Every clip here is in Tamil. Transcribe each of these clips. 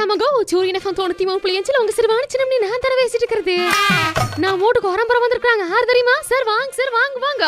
தெரிஞ்சுக்கலாமாங்க? சூரியன் எஃப்எம் 93.5 உங்க சிறுவாணி சின்னம்னி நான் தர பேசிட்டு இருக்கிறது. நான் மூட்டுக்கு உரம்பரம் வந்திருக்காங்க. யார் தெரியுமா? சார் வாங்க வாங்க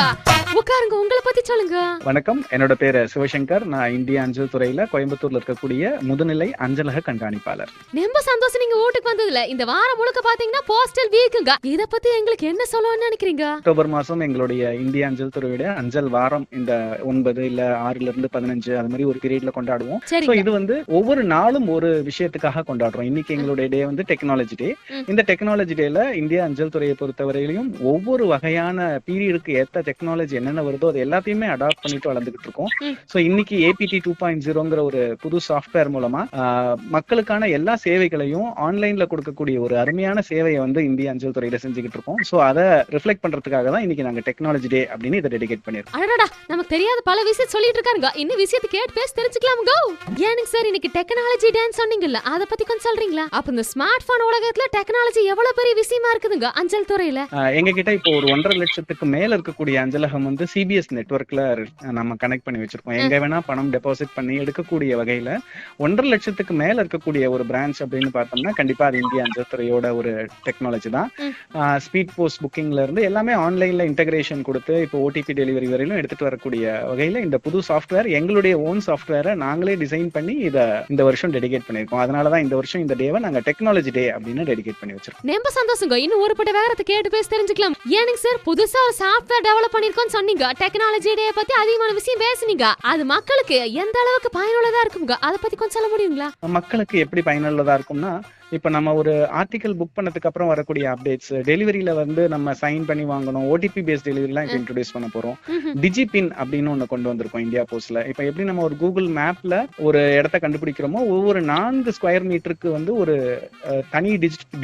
உட்காருங்க. உங்களை பத்தி சொல்லுங்க. வணக்கம், என்னோட பேரு சிவசங்கர். நான் இந்திய அஞ்சல் துறையில கோயம்புத்தூர்ல இருக்கக்கூடிய முதுநிலை அஞ்சலக கண்காணிப்பாளர். ரொம்ப சந்தோஷம் நீங்க வீட்டுக்கு வந்ததுல. இந்த வாரம் முழுக்க பாத்தீங்கன்னா போஸ்டல் வீக்குங்க. இத பத்தி எங்களுக்கு என்ன சொல்லணும்னு நினைக்கிறீங்க? அக்டோபர் மாசம் எங்களுடைய இந்திய அஞ்சல் துறையோட அஞ்சல் வாரம் இந்த 9 இல்ல 6ல இருந்து 15 அது மாதிரி ஒரு பீரியட்ல கொண்டாடுவோம். சோ இது ஒவ்வொரு நாளும் ஒரு விஷயத்துக்காக கொண்டாடுறோம். இன்னைக்கு எங்களுடைய டே டெக்னாலஜி டே. இந்த டெக்னாலஜி டேல இந்திய அஞ்சல் துறையை பொறுத்தவரையிலும் ஒவ்வொரு வகையான பீரியடுக்கு ஏத்த டெக்னாலஜி என்னென்ன வருதோ அது எல்லாத்தையுமே அடாப்ட் பண்ணிட்டு வளர்ந்துகிட்டு இருக்கோம். சோ இன்னைக்கு APT 2.0ங்கிற ஒரு புது சாஃப்ட்வேர் மூலமா மக்களுக்கான எல்லா சேவைகளையும் ஆன்லைன்ல கொடுக்கக்கூடிய ஒரு அருமையான சேவையை இந்திய அஞ்சல் துறையில செஞ்சுக்கிட்டு இருக்கோம். சோ அதை ரிஃப்ளெக்ட் பண்றதுக்காக தான் இன்னைக்கு நாங்க டெக்னாலஜி டே அப்படின்னு இதை டெடிகேட் பண்ணிருக்கோம். அடடா, நமக்கு தெரியாத பல விஷயம் சொல்லிட்டு இருக்காங்க. இன்னும் விஷயத்தை கேட்டு பேச தெரிஞ்சுக்கலாம்ங்க. ஏனுங்க சார், இன்னைக்கு டெக்னாலஜி டேன்னு சொன்னீங்கல்ல, அதை பத்தி கொஞ்சம் சொல்றீங்களா? அப்ப இந்த ஸ்மார்ட் போன் உலகத்துல டெக்னாலஜி எவ்வளவு பெரிய விஷயமா இருக்குதுங்க அஞ்சல் துறையில. எங்க கிட்ட இப்போ ஒரு 1.5 லட்சத்துக்கு மேல இருக்கக்கூடிய அஞ்சலகம் CBS நெட்வொர்க்ல நம்ம கனெக்ட் பண்ணி வச்சிருக்கோம். எங்க வேணா பணம் டெபாசிட் பண்ணி எடுக்கக்கூடிய வகையில 1.5 லட்சத்துக்கு மேல இருக்கக்கூடிய ஒரு பிரான்ச் அப்படின்னு பார்த்தோம்னா கண்டிப்பா அது இந்திய அஞ்சல் துறையோட ஒரு டெக்னாலஜி தான். ஸ்பீட் போஸ்ட் புக்கிங்ல இருந்து எல்லாமே ஆன்லைன்ல இன்டகிரேஷன் கொடுத்து இப்போ OTP டெலிவரி வரையிலும் எடுத்துட்டு வரக்கூடிய வகையில இந்த புது சாஃப்ட்வேர் எங்களுடைய ஓன் சாஃப்ட்வேரை நாங்களே டிசைன் பண்ணி இதை இந்த வருஷம் டெடிகேட் பண்ணிருக்கோம். அதனாலதான் இந்த வருஷம் இந்த டேவை நாங்க டெக்னாலஜி டே அப்படின்னு டெடிகேட் பண்ணி வச்சிருக்கோம். ரொம்ப சந்தோஷங்க. இன்னும் ஒரு பட்ட வேகத்தை கேட்டு பேச தெரிஞ்சுக்கலாம். ஏனுங்க சார், புதுசா ஒரு சாஃப்ட்வேர் டெவலப் பண்ணிருக்கோம் சொன்னீங்க. டெக்னாலஜி டே பத்தி அதிகமான விஷயம் பேசுனீங்க. அது மக்களுக்கு எந்த அளவுக்கு பயனுள்ளதா இருக்குங்க, அதை பத்தி கொஞ்சம் சொல்ல முடியுங்களா? மக்களுக்கு எப்படி பயனுள்ளதா இருக்கும்னா, இப்ப நம்ம ஒரு ஆர்டிகல் புக் பண்ணதுக்கு அப்புறம் வரக்கூடிய அப்டேட்ஸ், டெலிவரியில நம்ம சைன் பண்ணி வாங்கணும், OTP பேஸ்ட் டெலிவரி எல்லாம் இப்ப இன்ட்ரோடியூஸ் பண்ண போறோம். டிஜிபின் அப்படின்னு ஒண்ணு கொண்டு வந்திருக்கோம் இந்தியா போஸ்ட்ல. இப்ப எப்படி நம்ம ஒரு கூகுள் மேப்ல ஒரு இடத்தை கண்டுபிடிக்கிறோமோ ஒவ்வொரு 4 ஸ்கொயர் மீட்டருக்கு ஒரு தனி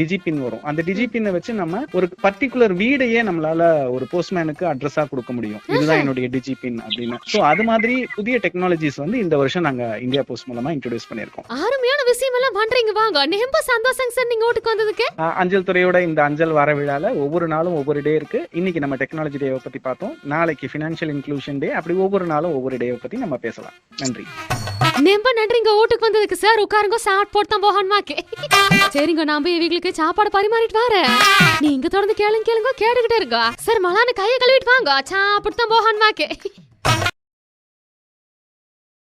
டிஜிபின் வரும். அந்த டிஜிபின்னை வச்சு நம்ம ஒரு பர்டிகுலர் வீடையே நம்மளால ஒரு போஸ்ட்மேனுக்கு அட்ரஸா கொடுக்க முடியும். இதுதான் என்னுடைய டிஜிபின் அப்படின்னு. சோ அது மாதிரி புதிய டெக்னாலஜிஸ் இந்த வருஷம் நாங்க இந்தியா போஸ்ட் மூலமா இன்ட்ரோடியூஸ் பண்ணிருக்கோம். அருமையான விஷயம் எல்லாம் பண்றீங்க. வாங்க, ரொம்ப சந்தோஷம் சார் நீங்க ஓட்டுக்கு வந்ததுக்கு. அஞ்சல் துறையோட இந்த அஞ்சல் வார விழால ஒவ்வொரு நாளும் ஒவ்வொரு டே இருக்கு. இன்னைக்கு நம்ம டெக்னாலஜி டேவை பத்தி பார்த்தோம். நாளைக்கு ஃபினான்ஷியல் இன்க்ளூஷன் டே. அப்படி ஒவ்வொரு நாளும் ஒவ்வொரு டேவை பத்தி நம்ம பேசலாம். நன்றி. ரொம்ப நன்றிங்க ஓட்டுக்கு வந்ததுக்கு சார். உட்காருங்க, சாப்பிட்டு போட்டு தான் போகணுமாக்கே. சரிங்க, நான் போய் இவங்களுக்கு சாப்பாடு பரிமாறிட்டு வரேன். நீங்க தொடர்ந்து கேளுங்க கேட்டுக்கிட்டே இருக்கா சார். மலான கையை கழுவிட்டு வாங்க, சாப்பிட்டு தான் போகணுமாக்கே.